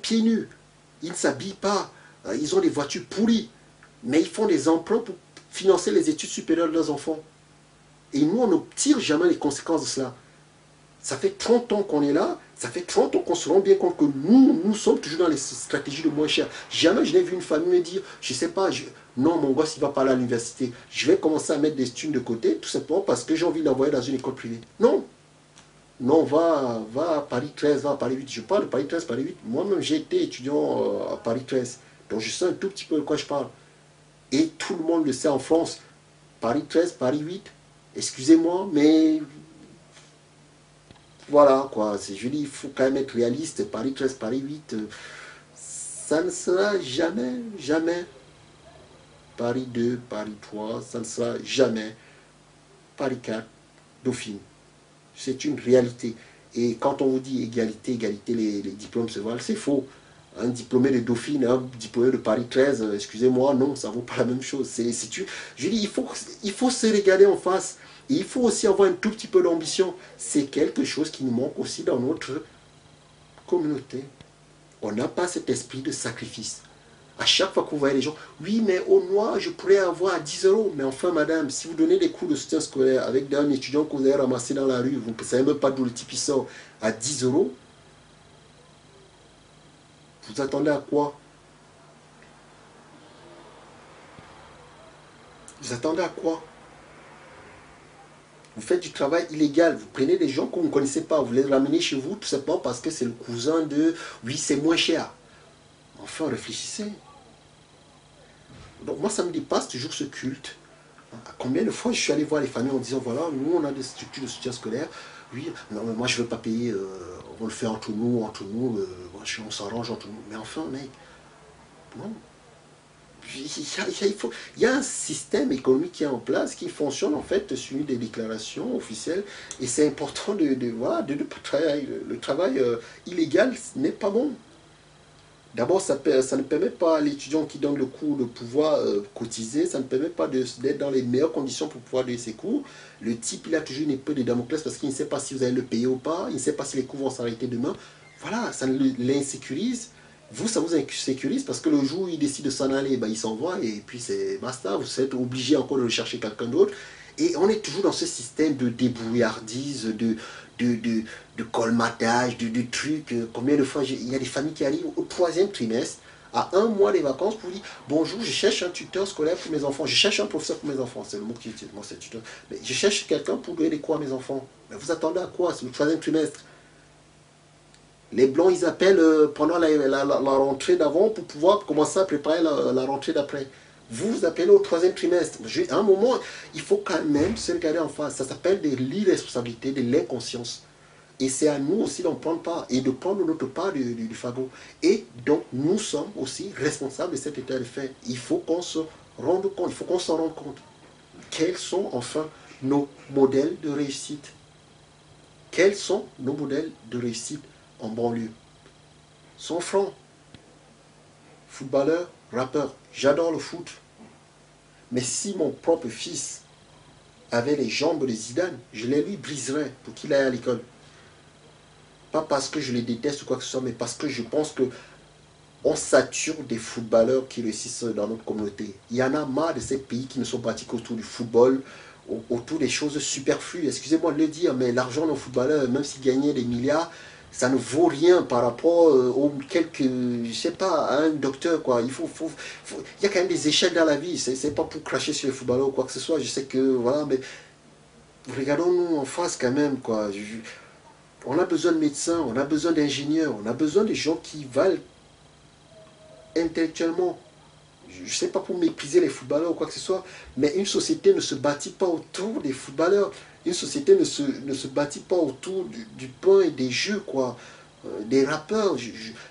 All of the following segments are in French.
pieds nus. Ils ne s'habillent pas. Ils ont des voitures pourries. Mais ils font des emprunts pour financer les études supérieures de leurs enfants. Et nous, on ne tire jamais les conséquences de cela. Ça fait 30 ans qu'on est là. Ça fait 30 ans qu'on se rend bien compte que nous sommes toujours dans les stratégies de moins cher. Jamais je n'ai vu une famille me dire, je ne sais pas, non, mon gosse, il ne va pas aller à l'université. Je vais commencer à mettre des thunes de côté, tout simplement parce que j'ai envie de l'envoyer dans une école privée. Non. Non, va à Paris 13, va à Paris 8. Je parle de Paris 13, Paris 8. Moi-même, j'ai été étudiant à Paris 13. Donc, je sais un tout petit peu de quoi je parle. Et tout le monde le sait en France. Paris 13, Paris 8. Excusez-moi, mais voilà, quoi. Je dis, il faut quand même être réaliste. Paris 13, Paris 8, ça ne sera jamais, jamais Paris 2, Paris 3, ça ne sera jamais Paris 4, Dauphine. C'est une réalité. Et quand on vous dit égalité, égalité, les diplômes se valent, c'est faux. Un diplômé de Dauphine, un diplômé de Paris 13, excusez-moi, non, ça ne vaut pas la même chose. Je dis, il faut se regarder en face. Et il faut aussi avoir un tout petit peu d'ambition. C'est quelque chose qui nous manque aussi dans notre communauté. On n'a pas cet esprit de sacrifice. À chaque fois que vous voyez les gens, oui, mais au mois, je pourrais avoir 10 euros. Mais enfin, madame, si vous donnez des cours de soutien scolaire avec un étudiant que vous avez ramassé dans la rue, vous ne savez même pas d'où le type il sort, à 10 euros, vous attendez à quoi? Vous attendez à quoi? Vous faites du travail illégal, vous prenez des gens que vous ne connaissez pas, vous les ramenez chez vous tout simplement parce que c'est le cousin de, oui, c'est moins cher. Enfin, réfléchissez. Donc moi, ça me dépasse toujours ce culte. Combien de fois je suis allé voir les familles en disant, voilà, nous, on a des structures de soutien scolaire. Oui, non, mais moi, je ne veux pas payer, on va le faire entre nous, on s'arrange entre nous. Mais enfin, mec, non. Il y a un système économique qui est en place, qui fonctionne en fait sur des déclarations officielles. Et c'est important voilà, de ne pas travailler. Le travail illégal n'est pas bon. D'abord, ça ne permet pas à l'étudiant qui donne le cours de pouvoir cotiser, ça ne permet pas d'être dans les meilleures conditions pour pouvoir donner ses cours. Le type, il a toujours une épée de Damoclès parce qu'il ne sait pas si vous allez le payer ou pas, il ne sait pas si les cours vont s'arrêter demain. Voilà, ça l'insécurise. Vous, ça vous insécurise parce que le jour où il décide de s'en aller, ben, il s'envoie et puis c'est basta, vous êtes obligé encore de rechercher quelqu'un d'autre. Et on est toujours dans ce système de débrouillardise, de colmatage, de trucs. Combien de fois il y a des familles qui arrivent au troisième trimestre, à un mois des vacances, pour dire bonjour, je cherche un tuteur scolaire pour mes enfants, je cherche un professeur pour mes enfants. C'est le mot qui utilise, moi c'est tuteur. Mais je cherche quelqu'un pour donner des cours à mes enfants. Mais vous attendez à quoi? C'est le troisième trimestre. Les blancs, ils appellent pendant la rentrée d'avant pour pouvoir commencer à préparer la rentrée d'après. Vous appelez au troisième trimestre. À un moment, il faut quand même se regarder en face. Ça s'appelle de l'irresponsabilité, de l'inconscience. Et c'est à nous aussi d'en prendre part et de prendre notre part du fagot. Et donc, nous sommes aussi responsables de cet état de fait. Il faut qu'on se rende compte, il faut qu'on s'en rende compte. Quels sont enfin nos modèles de réussite? Quels sont nos modèles de réussite en banlieue? Sont francs. Footballeur, rappeur. J'adore le foot. Mais si mon propre fils avait les jambes de Zidane, je les lui briserais pour qu'il aille à l'école. Pas parce que je les déteste ou quoi que ce soit, mais parce que je pense que on sature des footballeurs qui réussissent dans notre communauté. Il y en a marre de ces pays qui ne sont bâtis qu'autour du football, autour des choses superflues. Excusez-moi de le dire, mais l'argent d'un footballeur, même s'il gagnait des milliards, ça ne vaut rien par rapport aux quelques, je sais pas, à un docteur, quoi. Il y a quand même des échelles dans la vie. C'est pas pour cracher sur les footballeurs ou quoi que ce soit. Je sais que, voilà, mais regardons-nous en face quand même, quoi. On a besoin de médecins, on a besoin d'ingénieurs, on a besoin de gens qui valent intellectuellement. Je ne sais pas pour mépriser les footballeurs ou quoi que ce soit, mais une société ne se bâtit pas autour des footballeurs. Une société ne se bâtit pas autour du pain et des jeux, quoi. Des rappeurs.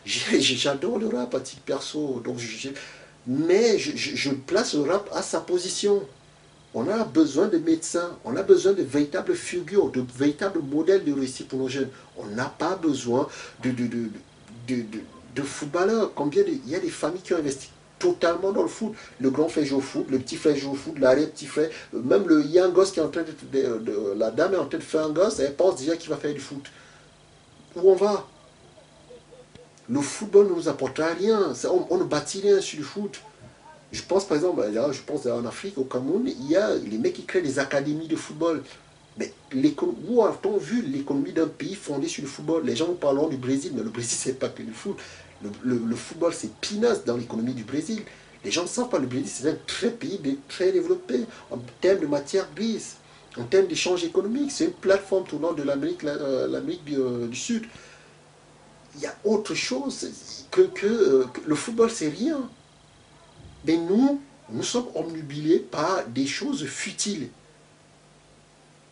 J'adore le rap à titre perso. Donc mais je place le rap à sa position. On a besoin de médecins, on a besoin de véritables figures, de véritables modèles de réussite pour nos jeunes. On n'a pas besoin de footballeurs. Il y a des familles qui ont investi totalement dans le foot. Le grand frère joue au foot, le petit frère joue au foot, l'arrière-petit frère, même il y a un gosse qui est en train la dame est en train de faire un gosse, elle pense déjà qu'il va faire du foot. Où on va? Le football ne nous apportera rien. On ne bâtit rien sur le foot. Je pense par exemple, là, je pense en Afrique, au Cameroun, il y a les mecs qui créent des académies de football. Mais où a-t-on vu l'économie d'un pays fondé sur le football? Les gens nous parlent du Brésil, mais le Brésil, c'est pas que le foot. Le football, c'est peanuts dans l'économie du Brésil. Les gens ne savent pas, le Brésil, c'est un très pays très développé en termes de matière grise, en termes d'échange économique. C'est une plateforme tournant de l'Amérique du Sud. Il y a autre chose que le football, c'est rien. Mais nous sommes omnubilés par des choses futiles.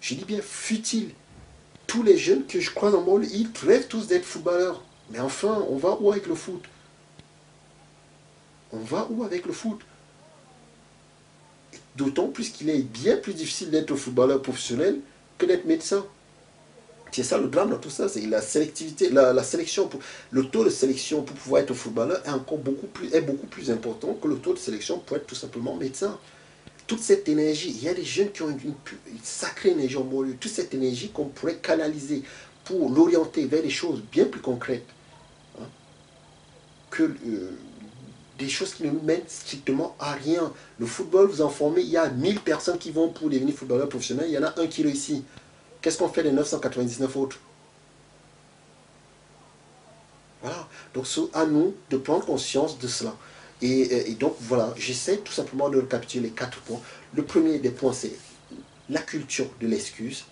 Je dis bien futiles. Tous les jeunes que je croise en monde, ils rêvent tous d'être footballeurs. Mais enfin, on va où avec le foot? On va où avec le foot? D'autant plus qu'il est bien plus difficile d'être footballeur professionnel que d'être médecin. C'est ça le drame dans tout ça, c'est la sélectivité, la sélection, le taux de sélection pour pouvoir être footballeur est beaucoup plus important que le taux de sélection pour être tout simplement médecin. Toute cette énergie, il y a des jeunes qui ont une sacrée énergie en moi, toute cette énergie qu'on pourrait canaliser pour l'orienter vers des choses bien plus concrètes, hein, que des choses qui ne nous mènent strictement à rien. Le football, vous en formez, il y a 1000 personnes qui vont pour devenir footballeur professionnel, il y en a un qui réussit. Qu'est-ce qu'on fait des 999 autres? Voilà. Donc c'est à nous de prendre conscience de cela. Et donc voilà, j'essaie tout simplement de récapituler les 4 points. Le premier des points, c'est la culture de l'excuse.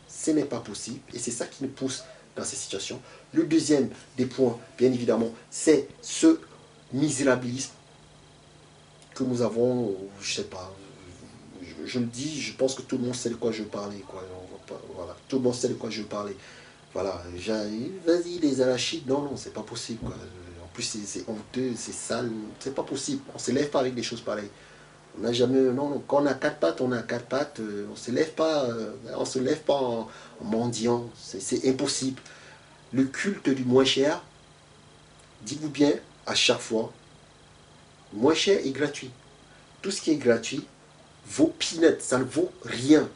Ce n'est pas possible. Et c'est ça qui nous pousse dans ces situations. Le deuxième des points, bien évidemment, c'est ce misérabilisme que nous avons, je ne sais pas, je le dis, je pense que tout le monde sait de quoi je veux parler. Quoi. Voilà, tout le monde sait de quoi je veux parler. Voilà, vas-y, les arachides, non, non, c'est pas possible. Quoi. En plus, c'est honteux, c'est sale, c'est pas possible. On ne se lève pas avec des choses pareilles. On n'a jamais, non, non, quand on a 4 pattes, on a 4 pattes, on ne se lève pas en mendiant, c'est impossible. Le culte du moins cher, dites-vous bien, à chaque fois, moins cher et gratuit. Tout ce qui est gratuit vaut peanuts, ça ne vaut rien.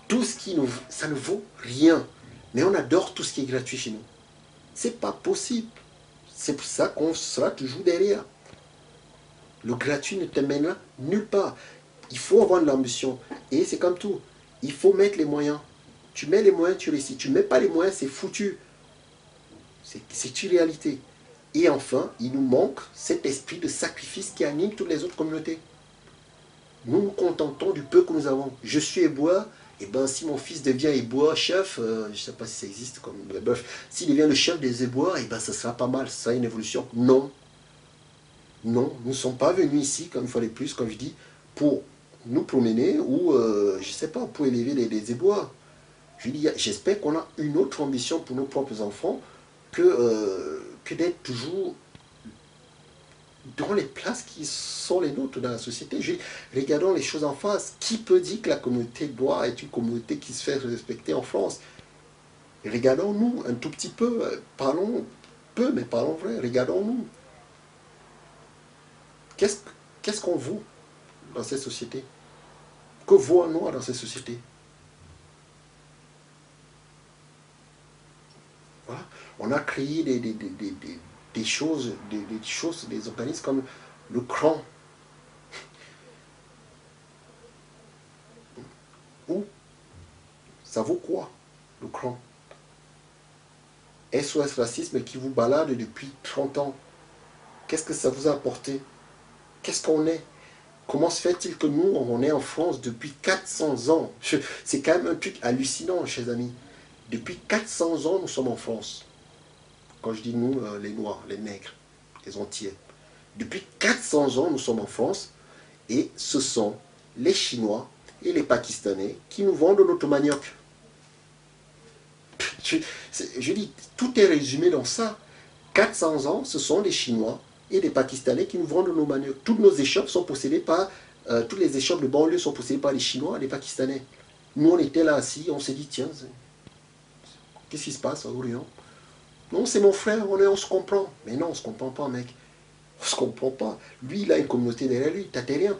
Tout ce qui nous, ça ne vaut rien. Mais on adore tout ce qui est gratuit chez nous. C'est pas possible. C'est pour ça qu'on sera toujours derrière. Le gratuit ne te mènera nulle part. Il faut avoir de l'ambition. Et c'est comme tout. Il faut mettre les moyens. Tu mets les moyens, tu réussis. Tu ne mets pas les moyens, c'est foutu. C'est une réalité. Et enfin, il nous manque cet esprit de sacrifice qui anime toutes les autres communautés. Nous nous contentons du peu que nous avons. Je suis éboueur, et ben si mon fils devient éboueur chef, je ne sais pas si ça existe comme bref, s'il devient le chef des éboueurs, et ben ça sera pas mal, ça sera une évolution. Non. Non, nous ne sommes pas venus ici, comme une fois de plus, comme je dis, pour nous promener ou, je ne sais pas, pour élever les éboueurs. Je dis, j'espère qu'on a une autre ambition pour nos propres enfants que d'être toujours dans les places qui sont les nôtres dans la société. Regardons les choses en face. Qui peut dire que la communauté bois est une communauté qui se fait respecter en France? Regardons-nous un tout petit peu. Parlons peu, mais parlons vrai. Regardons-nous. Qu'est-ce qu'on vaut dans cette société? Que vaut un noir dans cette société? Voilà. On a créé des choses, des organismes comme le CRAN. Où ça vaut quoi, le CRAN? SOS Racisme qui vous balade depuis 30 ans. Qu'est-ce que ça vous a apporté? Qu'est-ce qu'on est? Comment se fait-il que nous, on est en France depuis 400 ans? C'est quand même un truc hallucinant, chers amis. Depuis 400 ans, nous sommes en France. Quand je dis nous, les Noirs, les Nègres, les Entiers. Depuis 400 ans, nous sommes en France. Et ce sont les Chinois et les Pakistanais qui nous vendent notre manioc. Je dis, tout est résumé dans ça. 400 ans, ce sont des Chinois et des Pakistanais qui nous vendent nos maniocs. Toutes nos échoppes sont possédées par, toutes les échoppes de banlieue sont possédées par les Chinois et les Pakistanais. Nous, on était là assis, on s'est dit, tiens, qu'est-ce qui se passe à Orient? Non, c'est mon frère, on se comprend. Mais non, on ne se comprend pas, mec. On ne se comprend pas. Lui, il a une communauté derrière lui, rien.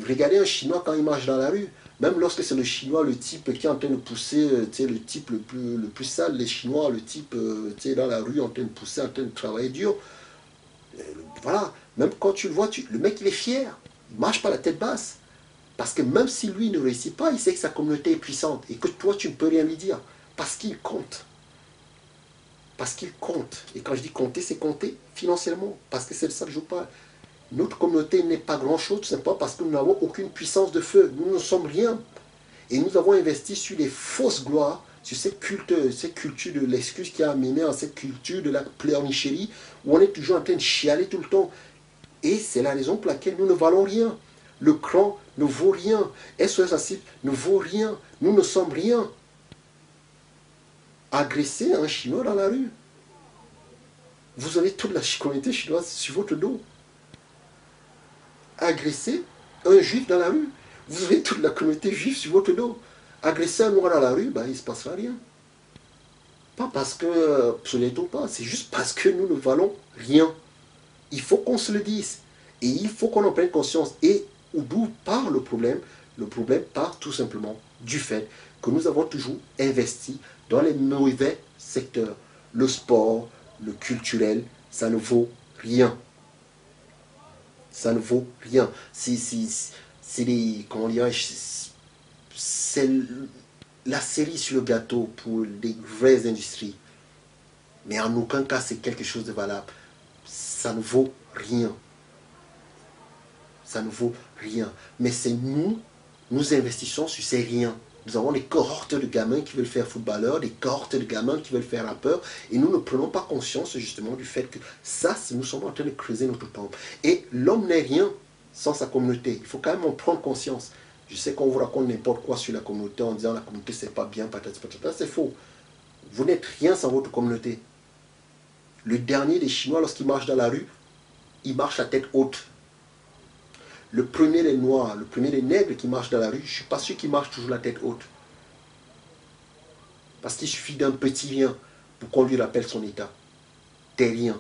Regardez un Chinois quand il marche dans la rue. Même lorsque c'est le Chinois, le type qui est en train de pousser, le type le plus sale, les Chinois, le type dans la rue en train de pousser, en train de travailler dur. Euh, voilà. Même quand tu le vois, le mec, il est fier. Il marche pas la tête basse. Parce que même si lui ne réussit pas, il sait que sa communauté est puissante et que toi, tu ne peux rien lui dire. Parce qu'il compte. Parce qu'il compte. Et quand je dis compter, c'est compter financièrement. Parce que c'est de ça que je parle. Notre communauté n'est pas grand-chose, tout simplement parce que nous n'avons aucune puissance de feu. Nous ne sommes rien. Et nous avons investi sur les fausses gloires, sur ces cultures de l'excuse qui a amené à cette culture de la pleurnicherie, où on est toujours en train de chialer tout le temps. Et c'est la raison pour laquelle nous ne valons rien. Le cran ne vaut rien. SOS Acide ne vaut rien. Nous ne sommes rien. Agresser un Chinois dans la rue. Vous avez toute la communauté chinoise sur votre dos. Agresser un juif dans la rue. Vous avez toute la communauté juive sur votre dos. Agresser un noir dans la rue, ben, il ne se passera rien. Pas parce que ce n'est pas, c'est juste parce que nous ne valons rien. Il faut qu'on se le dise. Et il faut qu'on en prenne conscience. Et d'où part le problème? Le problème part tout simplement du fait que nous avons toujours investi dans les mauvais secteurs. Le sport, le culturel, ça ne vaut rien. Ça ne vaut rien. C'est des, comment dirais-je, c'est la cerise sur le gâteau pour les vraies industries. Mais en aucun cas, c'est quelque chose de valable. Ça ne vaut rien. Ça ne vaut rien. Mais c'est nous investissons sur ces riens. Nous avons des cohortes de gamins qui veulent faire footballeur, des cohortes de gamins qui veulent faire rappeur, et nous ne prenons pas conscience justement du fait que ça, nous sommes en train de creuser notre tombe. Et l'homme n'est rien sans sa communauté. Il faut quand même en prendre conscience. Je sais qu'on vous raconte n'importe quoi sur la communauté en disant la communauté c'est pas bien, patati patata, c'est faux. Vous n'êtes rien sans votre communauté. Le dernier des Chinois, lorsqu'il marche dans la rue, il marche à tête haute. Le premier des Noirs, le premier des Nègres qui marche dans la rue, je ne suis pas sûr qu'il marche toujours la tête haute. Parce qu'il suffit d'un petit rien pour qu'on lui rappelle son état. Des riens.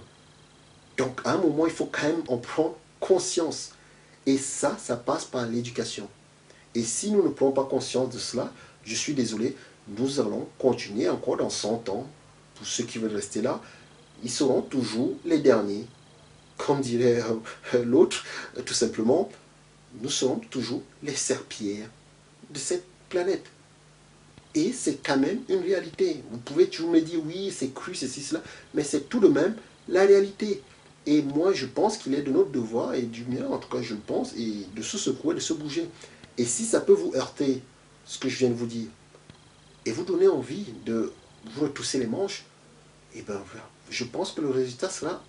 Donc à un moment, il faut quand même en prendre conscience. Et ça passe par l'éducation. Et si nous ne prenons pas conscience de cela, je suis désolé, nous allons continuer encore dans 100 ans. Pour ceux qui veulent rester là, ils seront toujours les derniers. Comme dirait l'autre, tout simplement, nous sommes toujours les serpillères de cette planète. Et c'est quand même une réalité. Vous pouvez toujours me dire, oui, c'est cru, ceci, cela, mais c'est tout de même la réalité. Et moi, je pense qu'il est de notre devoir, et du mien, en tout cas, je le pense, et de se secouer, de se bouger. Et si ça peut vous heurter, ce que je viens de vous dire, et vous donner envie de vous retrousser les manches, et ben, je pense que le résultat sera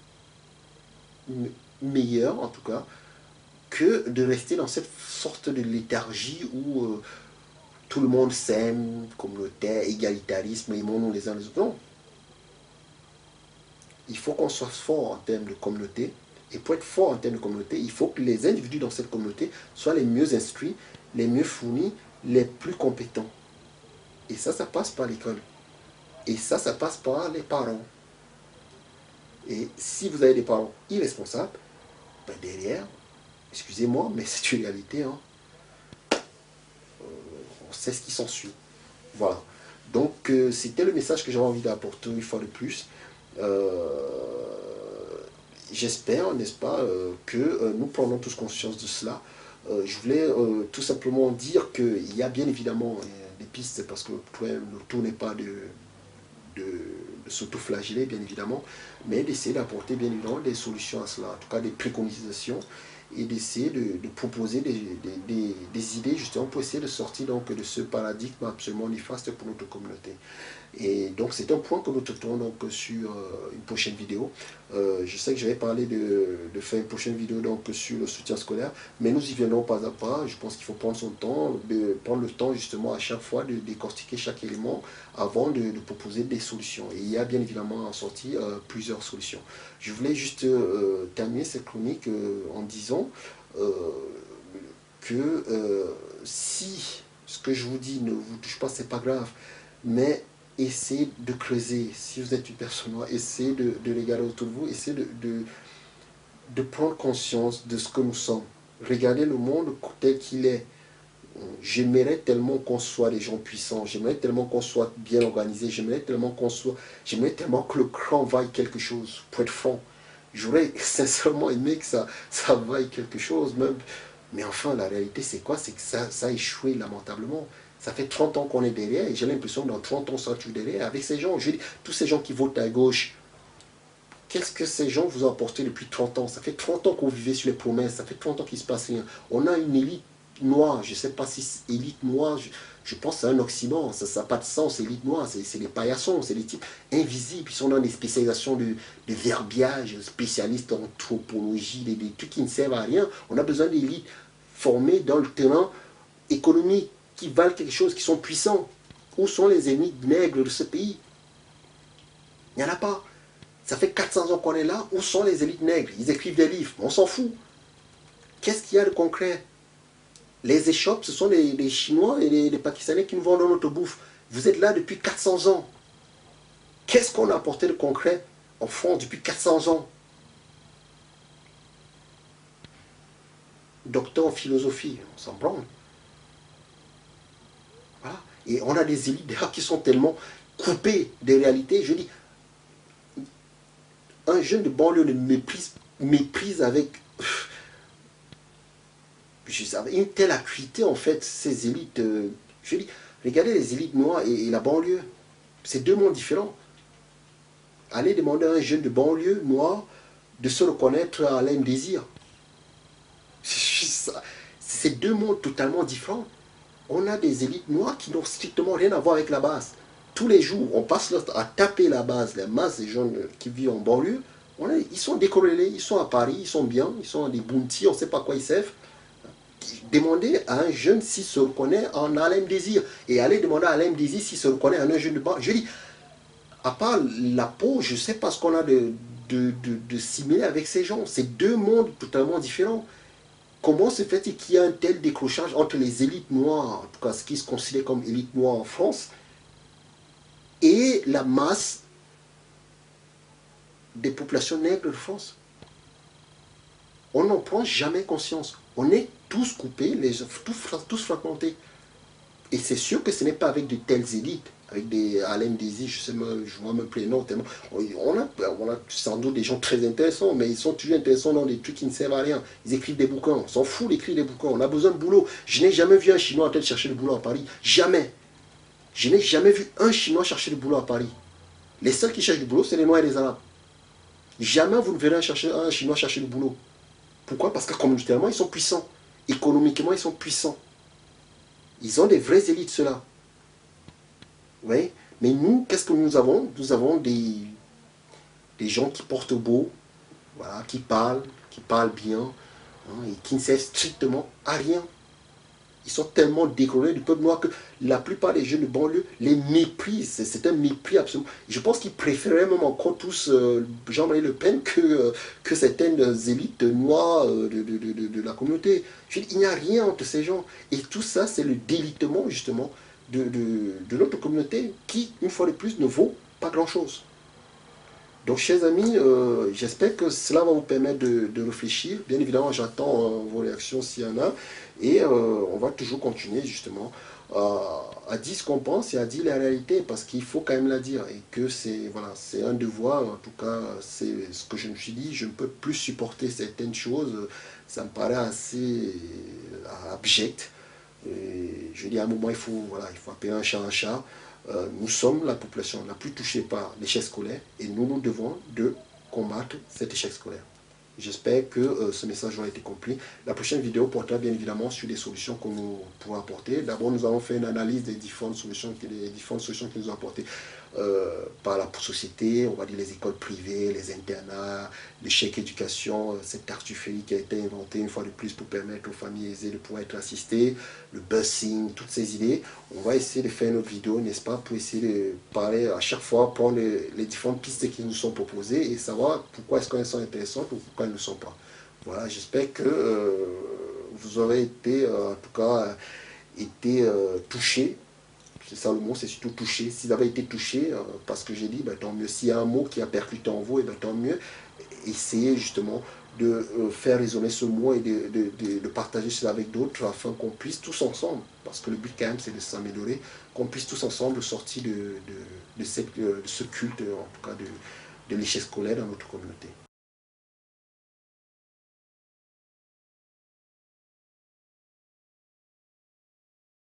meilleur, en tout cas, que de rester dans cette sorte de léthargie où tout le monde s'aime, communautaire, égalitarisme, aimons-nous les uns les autres. Non. Il faut qu'on soit fort en termes de communauté. Et pour être fort en termes de communauté, il faut que les individus dans cette communauté soient les mieux instruits, les mieux fournis, les plus compétents. Et ça passe par l'école. Et ça passe par les parents. Et si vous avez des parents irresponsables, ben derrière, excusez-moi, mais c'est une réalité. Hein. On sait ce qui s'ensuit. Voilà. Donc, c'était le message que j'avais envie d'apporter une fois de plus. J'espère, n'est-ce pas, que nous prenons tous conscience de cela. Je voulais tout simplement dire qu'il y a bien évidemment des pistes, parce que le tout n'est pas de s'auto-flageller, bien évidemment, mais d'essayer d'apporter bien évidemment des solutions à cela, en tout cas des préconisations, et d'essayer de proposer des idées justement pour essayer de sortir donc de ce paradigme absolument néfaste pour notre communauté. Et donc c'est un point que nous traiterons donc sur une prochaine vidéo. Je sais que j'avais parlé de faire une prochaine vidéo donc sur le soutien scolaire, mais nous y viendrons pas à pas. Je pense qu'il faut prendre son temps, de prendre le temps justement à chaque fois de décortiquer chaque élément avant de proposer des solutions. Et il y a bien évidemment en sortie plusieurs solutions. Je voulais juste terminer cette chronique en disant que si ce que je vous dis ne vous touche pas, c'est pas grave, mais essayez de creuser. Si vous êtes une personne noire, essayez de regarder autour de vous, essayez de prendre conscience de ce que nous sommes. Regardez le monde tel qu'il est. J'aimerais tellement qu'on soit des gens puissants, j'aimerais tellement qu'on soit bien organisé, j'aimerais tellement que le cran vaille quelque chose, pour être franc. J'aurais sincèrement aimé que ça vaille quelque chose, même. Mais enfin, la réalité, c'est quoi? C'est que ça a échoué lamentablement. Ça fait 30 ans qu'on est derrière, et j'ai l'impression que dans 30 ans, on sera toujours derrière. Avec ces gens, je dis, tous ces gens qui votent à gauche, qu'est-ce que ces gens vous ont apporté depuis 30 ans? Ça fait 30 ans qu'on vivait sur les promesses, ça fait 30 ans qu'il ne se passe rien. On a une élite noire, je ne sais pas si élite noire, je pense que c'est un oxymore, ça n'a pas de sens, élite noire, c'est des paillassons, c'est des types invisibles, ils sont dans des spécialisations de verbiage, spécialistes en anthropologie, des trucs qui ne servent à rien. On a besoin d'élites formées dans le terrain économique, qui valent quelque chose, qui sont puissants. Où sont les élites nègres de ce pays? Il n'y en a pas. Ça fait 400 ans qu'on est là. Où sont les élites nègres? Ils écrivent des livres. On s'en fout. Qu'est-ce qu'il y a de concret? Les échoppes, ce sont les Chinois et les Pakistanais qui nous vendent notre bouffe. Vous êtes là depuis 400 ans. Qu'est-ce qu'on a apporté de concret en France depuis 400 ans? Docteur en philosophie, on s'en branle. Voilà. Et on a des élites d'ailleurs qui sont tellement coupées des réalités. Je dis, un jeune de banlieue le méprise avec une telle acuité, en fait, ces élites. Je dis, regardez les élites noires et la banlieue. C'est deux mondes différents. Allez demander à un jeune de banlieue noir de se reconnaître à Alain Désir. C'est deux mondes totalement différents. On a des élites noires qui n'ont strictement rien à voir avec la base. Tous les jours, on passe leur temps à taper la base, la masse des gens qui vivent en banlieue. Ils sont décorrélés, ils sont à Paris, ils sont bien, ils sont des bounty, on ne sait pas quoi ils servent. Demandez à un jeune s'il se reconnaît en Alain Désir. Et allez demander à Alain Désir s'il se reconnaît en un jeune de banlieue. Je dis, à part la peau, je ne sais pas ce qu'on a de similaire avec ces gens. C'est deux mondes totalement différents. Comment se fait-il qu'il y a un tel décrochage entre les élites noires, en tout cas ce qui se considère comme élite noire en France, et la masse des populations nègres de France? On n'en prend jamais conscience. On est tous coupés, tous fragmentés. Et c'est sûr que ce n'est pas avec de telles élites, avec des Alain Désir, je vois même plus les noms tellement. On a sans doute des gens très intéressants, mais ils sont toujours intéressants dans des trucs qui ne servent à rien. Ils écrivent des bouquins, on s'en fout d'écrire des bouquins, on a besoin de boulot. Je n'ai jamais vu un Chinois en train de chercher le boulot à Paris. Jamais. Je n'ai jamais vu un Chinois chercher le boulot à Paris. Les seuls qui cherchent du boulot, c'est les Noirs et les Arabes. Jamais vous ne verrez un Chinois chercher le boulot. Pourquoi? Parce que communautairement, ils sont puissants. Économiquement, ils sont puissants. Ils ont des vraies élites, ceux-là. Vous voyez? Mais nous, qu'est-ce que nous avons? Nous avons des gens qui portent beau, voilà, qui parlent bien, hein, et qui ne servent strictement à rien. Ils sont tellement décorés du peuple noir que la plupart des jeunes de banlieue les méprisent. C'est un mépris absolu. Je pense qu'ils préféraient même encore tous Jean-Marie Le Pen que certaines élites noires de la communauté. Il n'y a rien entre ces gens. Et tout ça, c'est le délitement justement de notre communauté qui, une fois de plus, ne vaut pas grand-chose. Donc, chers amis, j'espère que cela va vous permettre de réfléchir. Bien évidemment, j'attends vos réactions s'il y en a. Et on va toujours continuer justement à dire ce qu'on pense et à dire la réalité, parce qu'il faut quand même la dire. Et que c'est voilà, c'est un devoir, en tout cas, c'est ce que je me suis dit. Je ne peux plus supporter certaines choses. Ça me paraît assez abject. Et je dis à un moment, il faut appeler un chat un chat. Nous sommes la population la plus touchée par l'échec scolaire et nous devons de combattre cet échec scolaire. J'espère que ce message aura été compris. La prochaine vidéo portera bien évidemment sur les solutions que nous pourrons apporter. D'abord, nous allons faire une analyse des différentes solutions qui nous ont apportées par la société, on va dire les écoles privées, les internats, les chèques éducation, cette tartufferie qui a été inventée une fois de plus pour permettre aux familles aisées de pouvoir être assistées, le busing, toutes ces idées. On va essayer de faire une autre vidéo, n'est-ce pas, pour essayer de parler à chaque fois, prendre les différentes pistes qui nous sont proposées et savoir pourquoi est-ce qu'elles sont intéressantes ou pourquoi elles ne sont pas. Voilà, j'espère que vous aurez été, en tout cas, touchés. C'est ça le mot, c'est surtout touché. S'ils avaient été touchés, parce que j'ai dit, ben, tant mieux. S'il y a un mot qui a percuté en vous, et ben, tant mieux. Essayez justement de faire résonner ce mot et de partager cela avec d'autres afin qu'on puisse tous ensemble, parce que le but quand même c'est de s'améliorer, qu'on puisse tous ensemble sortir de ce culte, en tout cas de l'échec scolaire dans notre communauté.